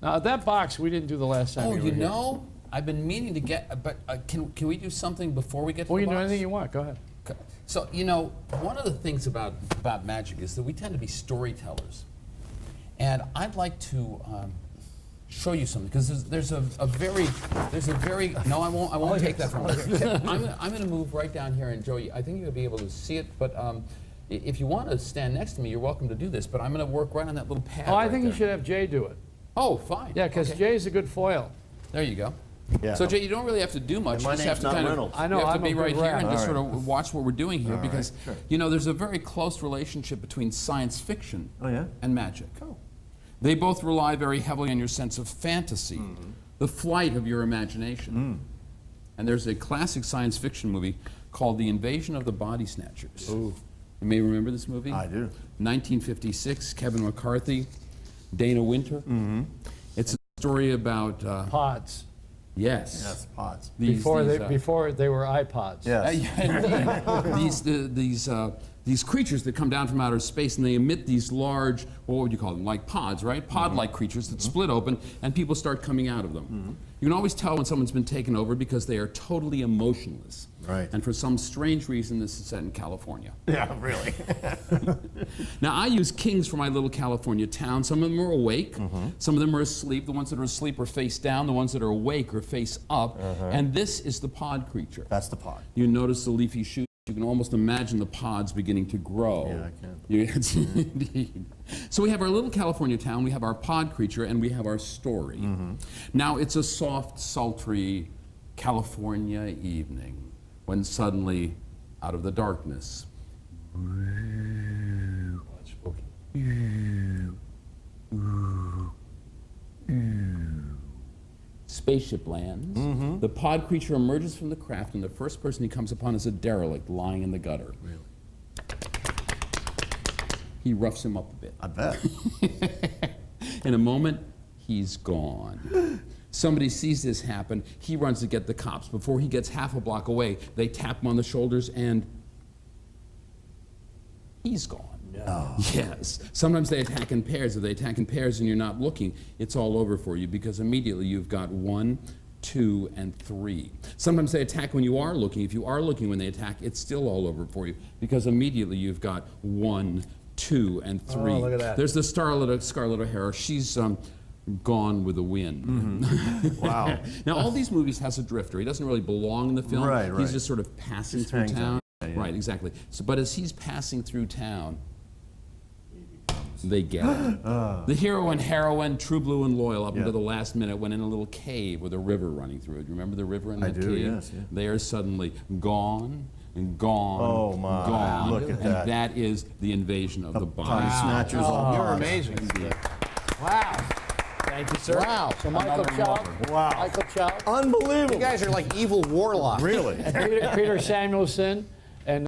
Now, that box we didn't do the last time. Oh, you you were here. know, I've been meaning to get, but can we do something before we get to Well, the you can do box? anything you want. Go ahead. So, you know, one of the things about magic is that we tend to be storytellers. And I'd like to show you something, because there's a very, no, I won't take that from you. I'm going to move right down here, and Joey, I think you'll be able to see it, but if you want to stand next to me, you're welcome to do this, but I'm going to work right on that little pad. Oh, I right think there. you should have Jay do it. Oh, fine. Yeah, because Okay. Jay's a good foil. There you go. Yeah. So Jay, you don't really have to do much. And You my just have name's to not kind Reynolds. of, I know, you have to I'm be a right good here and rat. just All sort of watch what we're doing here, All because right, sure. you know there's a very close relationship between science fiction Oh, yeah? and magic. Oh. They both rely very heavily on your sense of fantasy, the flight of your imagination. And there's a classic science fiction movie called The Invasion of the Body Snatchers. Ooh. You may remember this movie? I do. 1956, Kevin McCarthy, Dana Winter. It's a story about, Pods. yes. Yes, pods. Before they were iPods. Yes. These creatures that come down from outer space, and they emit these large, what would you call them, like pods, right? Pod-like creatures that split open, and people start coming out of them. You can always tell when someone's been taken over because they are totally emotionless. Right. And for some strange reason, this is set in California. Yeah, really. Now, I use kings for my little California town. Some of them are awake, some of them are asleep. The ones that are asleep are face down, the ones that are awake are face up. And this is the pod creature. That's the pod. You notice the leafy shoots. You can almost imagine the pods beginning to grow. Yeah, I can. Yes, indeed. So we have our little California town, we have our pod creature, and we have our story. Now, it's a soft, sultry California evening when suddenly, out of the darkness, spaceship lands. The pod creature emerges from the craft, and the first person he comes upon is a derelict lying in the gutter. Really? He roughs him up a bit. I bet. In a moment, he's gone. Somebody sees this happen. He runs to get the cops. Before he gets half a block away, they tap him on the shoulders, and he's gone. No. Yes. Sometimes they attack in pairs. If they attack in pairs and you're not looking, it's all over for you, because immediately you've got 1, 2, and 3. Sometimes they attack when you are looking. If you are looking when they attack, it's still all over for you, because immediately you've got 1, 2, and 3. Oh, look at that. There's the Scarlett O'Hara. She's gone with the wind. Wow. Now, all these movies has a drifter. He doesn't really belong in the film. Right, right. He's just sort of passing Just through hangs town. out. Yeah, yeah. Right, exactly. So, but as he's passing through town, they get him. The hero and heroine, true blue and loyal, up Yeah. until the last minute, went in a little cave with a river running through it. Do you remember the river in I that do, cave? yes, yeah. They are suddenly gone and gone. Oh, my. Gone. Look at and that. that is the invasion of the body. Body snatchers. Oh, all you're pods. amazing. Indeed. Wow. Thank you, sir. Wow. So Michael Chow. Wow. Michael Chow. You Unbelievable. guys are like evil warlocks. Really? Peter Samelson.